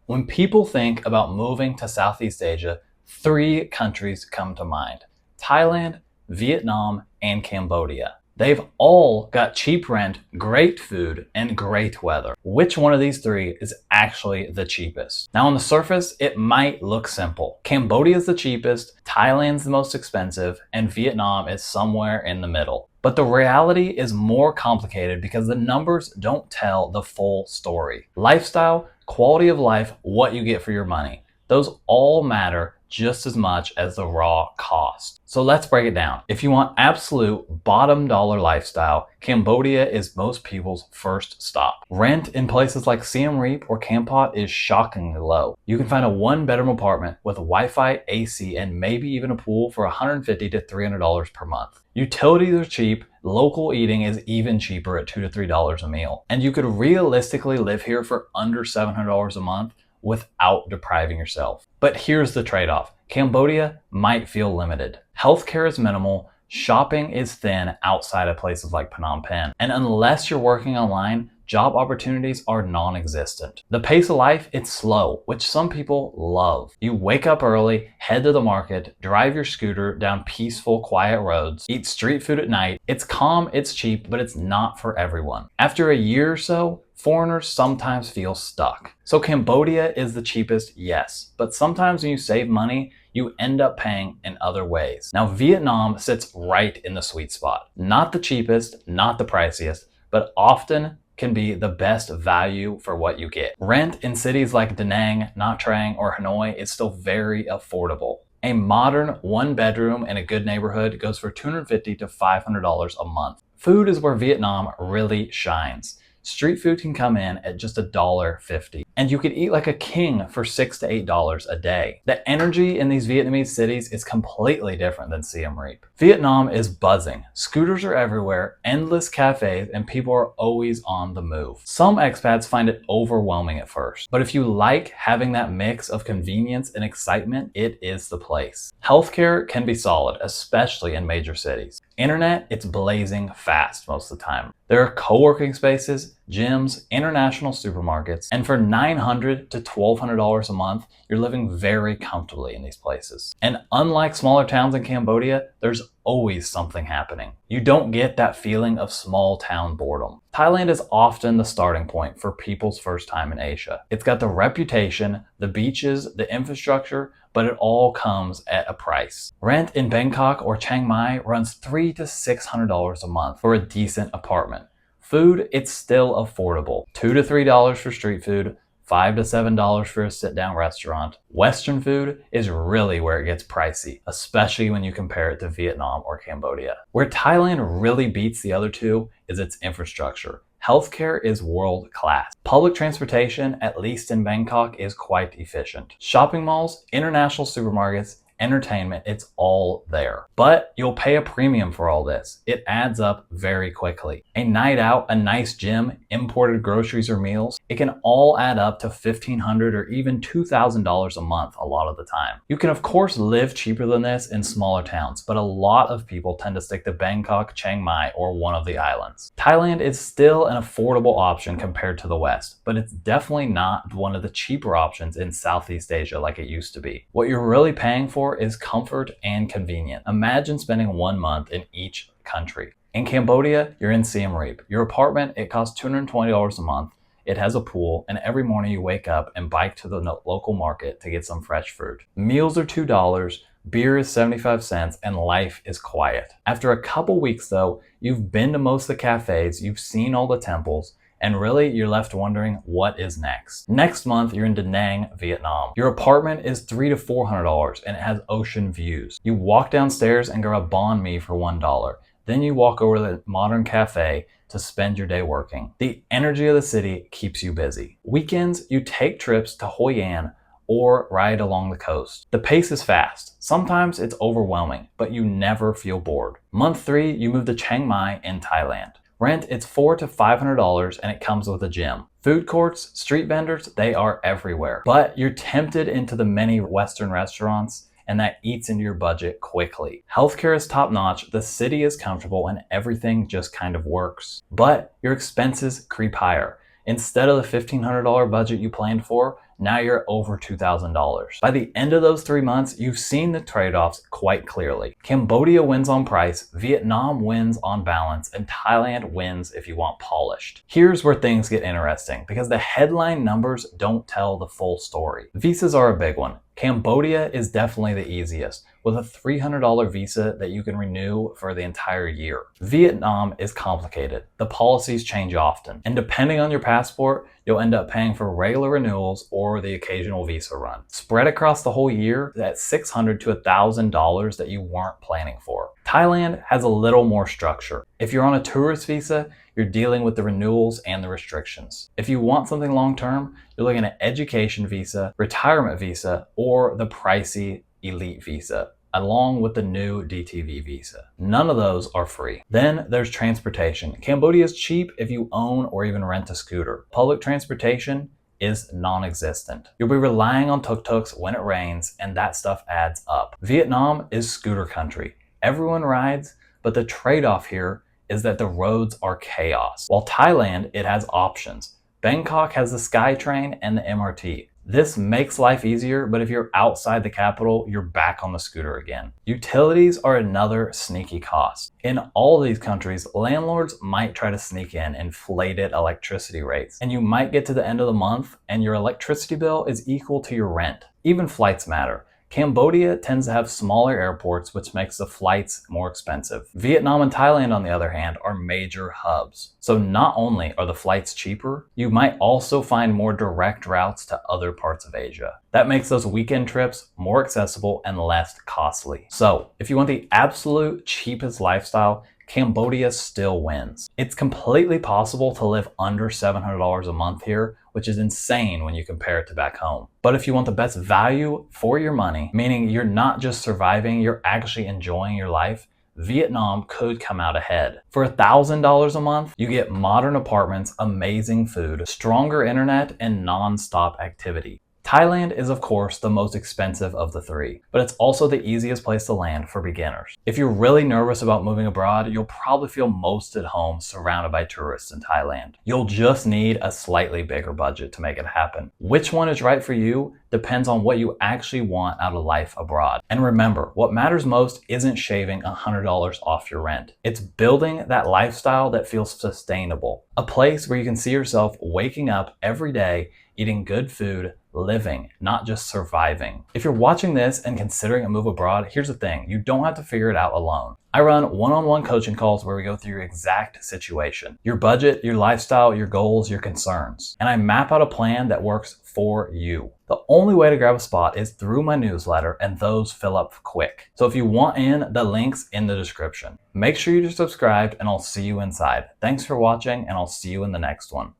When people think about moving to Southeast Asia, three countries come to mind: Thailand, Vietnam, and Cambodia. They've all got cheap rent, great food, and great weather. Which one of these three is actually the cheapest? Now, on the surface, it might look simple. Cambodia is the cheapest, Thailand's the most expensive, and Vietnam is somewhere in the middle. But the reality is more complicated because the numbers don't tell the full story. Lifestyle, quality of life, what you get for your money, those all matter just as much as the raw cost. So let's break it down. If you want absolute bottom dollar lifestyle, Cambodia is most people's first stop. Rent in places like Siem Reap or Kampot is shockingly low. You can find a one-bedroom apartment with Wi-Fi, AC, and maybe even a pool for $150 to $300 per month. Utilities are cheap, local eating is even cheaper at $2 to $3 a meal. And you could realistically live here for under $700 a month without depriving yourself. But here's the trade-off. Cambodia might feel limited. Healthcare is minimal, shopping is thin outside of places like Phnom Penh, and unless you're working online, job opportunities are non-existent. The pace of life, it's slow, which some people love. You wake up early, head to the market, drive your scooter down peaceful, quiet roads, eat street food at night. It's calm, it's cheap, but it's not for everyone. After a year or so, foreigners sometimes feel stuck. So Cambodia is the cheapest, yes, but sometimes when you save money, you end up paying in other ways. Now, Vietnam sits right in the sweet spot. Not the cheapest, not the priciest, but often can be the best value for what you get. Rent in cities like Da Nang, Nha Trang, or Hanoi is still very affordable. A modern one bedroom in a good neighborhood goes for $250 to $500 a month. Food is where Vietnam really shines. Street food can come in at just $1.50, and you could eat like a king for $6 to $8 a day. The energy in these Vietnamese cities is completely different than Siem Reap. Vietnam is buzzing. Scooters are everywhere, endless cafes, and people are always on the move. Some expats find it overwhelming at first, but if you like having that mix of convenience and excitement, it is the place. Healthcare can be solid, especially in major cities. Internet, it's blazing fast most of the time. There are co-working spaces, gyms, international supermarkets, and for $900 to $1,200 a month, you're living very comfortably in these places. And unlike smaller towns in Cambodia, there's always something happening. You don't get that feeling of small town boredom. Thailand is often the starting point for people's first time in Asia. It's got the reputation, the beaches, the infrastructure, but it all comes at a price. Rent in Bangkok or Chiang Mai runs $300 to $600 a month for a decent apartment. Food, it's still affordable. $2 to $3 for street food, $5 to $7 for a sit-down restaurant. Western food is really where it gets pricey, especially when you compare it to Vietnam or Cambodia. Where Thailand really beats the other two is its infrastructure. Healthcare is world class. Public transportation, at least in Bangkok, is quite efficient. Shopping malls, international supermarkets, entertainment, it's all there. But you'll pay a premium for all this. It adds up very quickly. A night out, a nice gym, imported groceries or meals, it can all add up to $1,500 or even $2,000 a month a lot of the time. You can of course live cheaper than this in smaller towns, but a lot of people tend to stick to Bangkok, Chiang Mai, or one of the islands. Thailand is still an affordable option compared to the West, but it's definitely not one of the cheaper options in Southeast Asia like it used to be. What you're really paying for is comfort and convenience. Imagine spending 1 month in each country. In Cambodia, you're in Siem Reap. Your apartment, it costs $220 a month. It has a pool, and every morning you wake up and bike to the local market to get some fresh fruit. Meals are $2, beer is 75 cents, and life is quiet. After a couple weeks though, you've been to most of the cafes, you've seen all the temples, and really, you're left wondering what is next. Next month, you're in Da Nang, Vietnam. Your apartment is $300 to $400 and it has ocean views. You walk downstairs and grab a banh mi for $1. Then you walk over to the modern cafe to spend your day working. The energy of the city keeps you busy. Weekends, you take trips to Hoi An or ride along the coast. The pace is fast. Sometimes it's overwhelming, but you never feel bored. Month 3, you move to Chiang Mai in Thailand. Rent, it's $400 to $500 and it comes with a gym. Food courts, street vendors, they are everywhere. But you're tempted into the many Western restaurants and that eats into your budget quickly. Healthcare is top notch, the city is comfortable, and everything just kind of works. But your expenses creep higher. Instead of the $1,500 budget you planned for, now you're over $2,000. By the end of those 3 months, you've seen the trade-offs quite clearly. Cambodia wins on price, Vietnam wins on balance, and Thailand wins if you want polished. Here's where things get interesting, because the headline numbers don't tell the full story. Visas are a big one. Cambodia is definitely the easiest, with a $300 visa that you can renew for the entire year. Vietnam is complicated. The policies change often, and depending on your passport, you'll end up paying for regular renewals or the occasional visa run. Spread across the whole year, that's $600 to $1,000 that you weren't planning for. Thailand has a little more structure. If you're on a tourist visa, you're dealing with the renewals and the restrictions. If you want something long-term, you're looking at education visa, retirement visa, or the pricey elite visa, along with the new DTV visa. None of those are free. Then there's transportation. Cambodia is cheap if you own or even rent a scooter. Public transportation is non-existent. You'll be relying on tuk-tuks when it rains, and that stuff adds up. Vietnam is scooter country. Everyone rides, but the trade-off here is that the roads are chaos. While Thailand, it has options. Bangkok has the SkyTrain and the MRT. This makes life easier, but if you're outside the capital, you're back on the scooter again. Utilities are another sneaky cost. In all these countries, landlords might try to sneak in inflated electricity rates, and you might get to the end of the month and your electricity bill is equal to your rent. Even flights matter. Cambodia tends to have smaller airports, which makes the flights more expensive. Vietnam and Thailand, on the other hand, are major hubs. So not only are the flights cheaper, you might also find more direct routes to other parts of Asia. That makes those weekend trips more accessible and less costly. So if you want the absolute cheapest lifestyle, Cambodia still wins. It's completely possible to live under $700 a month here, which is insane when you compare it to back home. But if you want the best value for your money, meaning you're not just surviving, you're actually enjoying your life, Vietnam could come out ahead. For $1,000 a month, you get modern apartments, amazing food, stronger internet, and non-stop activity. Thailand is of course the most expensive of the three, but it's also the easiest place to land for beginners. If you're really nervous about moving abroad, you'll probably feel most at home surrounded by tourists in Thailand. You'll just need a slightly bigger budget to make it happen. Which one is right for you depends on what you actually want out of life abroad. And remember, what matters most isn't shaving $100 off your rent. It's building that lifestyle that feels sustainable. A place where you can see yourself waking up every day, eating good food, living, not just surviving. If you're watching this and considering a move abroad, here's the thing, you don't have to figure it out alone. I run one-on-one coaching calls where we go through your exact situation, your budget, your lifestyle, your goals, your concerns, and I map out a plan that works for you. The only way to grab a spot is through my newsletter, and those fill up quick. So if you want in, the link's in the description. Make sure you're subscribed, and I'll see you inside. Thanks for watching, and I'll see you in the next one.